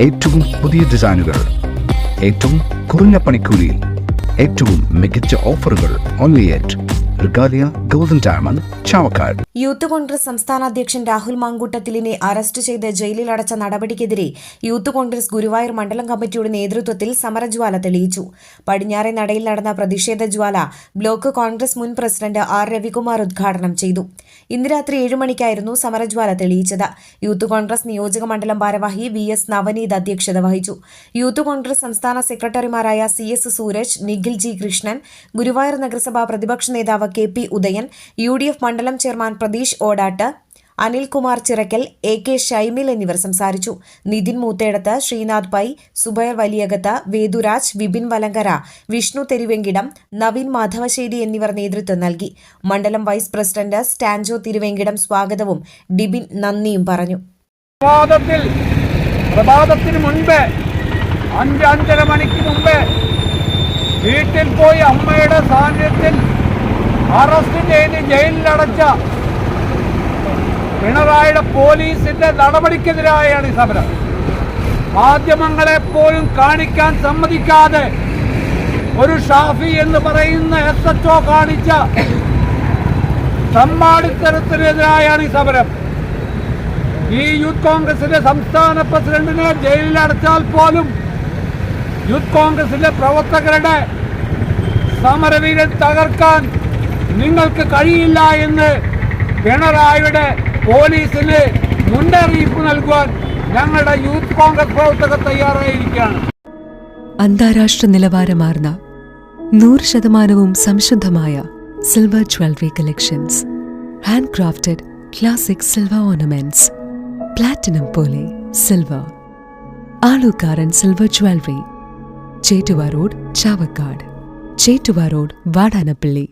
ഏറ്റവും പുതിയ ഡിസൈനുകൾ, ഏറ്റവും കുറഞ്ഞ പണിക്കൂലിയിൽ, ഏറ്റവും മികച്ച ഓഫറുകൾ. Only at Regalia golden diamond, Chavakkad. Youth Congress സംസ്ഥാന അധ്യക്ഷൻ രാഹുൽ മാങ്കൂട്ടത്തിലിനെ അറസ്റ്റ് ചെയ്ത് ജയിലിലടച്ച നടപടിക്കെതിരെ യൂത്ത് കോൺഗ്രസ് ഗുരുവായൂർ മണ്ഡലം കമ്മിറ്റിയുടെ നേതൃത്വത്തിൽ സമരജ്വാല തെളിയിച്ചു. പടിഞ്ഞാറെ നടയിൽ നടന്ന പ്രതിഷേധ ജ്വാല ബ്ലോക്ക് കോൺഗ്രസ് മുൻ പ്രസിഡന്റ് ആർ രവികുമാർ ഉദ്ഘാടനം ചെയ്തു. ഇന്ന് രാത്രി 7 മണിക്കായിരുന്നു സമരജ്വാല തെളിയിച്ചത്. യൂത്ത് കോൺഗ്രസ് നിയോജക മണ്ഡലം ഭാരവാഹി VS നവനീത് അധ്യക്ഷത വഹിച്ചു. യൂത്ത് കോൺഗ്രസ് സംസ്ഥാന സെക്രട്ടറിമാരായ CS സൂരജ്, നിഖിൽ G കൃഷ്ണൻ, ഗുരുവായൂർ നഗരസഭാ പ്രതിപക്ഷ നേതാവ് KP ഉദയൻ, UDF മണ്ഡലം ചെയർമാൻ പ്രതീഷ് ഓടാട്ട്, അനിൽകുമാർ ചിറക്കൽ, AK ഷൈമിൽ എന്നിവർ സംസാരിച്ചു. നിതിൻ മൂത്തേടത്ത്, ശ്രീനാഥ് പൈ, സുബൈർ വലിയകത്ത്, വേദുരാജ്, വിപിൻ വലങ്കര, വിഷ്ണു തെരുവെങ്കിടം, നവീൻ മാധവശ്ശേരി എന്നിവർ നേതൃത്വം നൽകി. മണ്ഡലം വൈസ് പ്രസിഡന്റ് സ്റ്റാൻജോ തിരുവെങ്കിടം സ്വാഗതവും ഡിബിൻ നന്ദിയും പറഞ്ഞു. പ്രഭാതത്തിന് മുൻപ് 5-5:30 മണിക്ക് മുമ്പ് വീട്ടിൽ പോയി അമ്മയുടെ സാന്നിധ്യത്തിൽ അറസ്റ്റ് ചെയ്ത് ജയിലിലടച്ച പിണറായിയുടെ പോലീസിന്റെ നടപടിക്കെതിരായാണ് ഈ സമരം. മാധ്യമങ്ങളെപ്പോലും കാണിക്കാൻ സമ്മതിക്കാതെ ഒരു ഷാഫി എന്ന് പറയുന്ന SHO കാണിച്ച തമ്മാടിത്തരത്തിനെതിരായാണ് ഈ സമരം. ഈ യൂത്ത് കോൺഗ്രസിന്റെ സംസ്ഥാന പ്രസിഡന്റിനെ ജയിലിലടച്ചാൽ പോലും യൂത്ത് കോൺഗ്രസിന്റെ പ്രവർത്തകരുടെ സമരവീരൻ തകർക്കാൻ നിങ്ങൾക്ക് കഴിയില്ല എന്ന് പിണറായിയുടെ പോലീസിന് മുന്നറിയിപ്പ് നൽകുവാൻ ഞങ്ങളുടെ യൂത്ത് കോൺഗ്രസ് പ്രവർത്തകർ തയ്യാറായിരിക്കുകയാണ്. അന്താരാഷ്ട്ര നിലവാരമാർന്ന 100% സംശുദ്ധമായ silver jewellery collections, hand crafted classic silver ornaments, platinum പോലെ silver, Aalukkaran silver jewellery, Chettuva road, Chavakkad, Chettuva road, Vadanappally.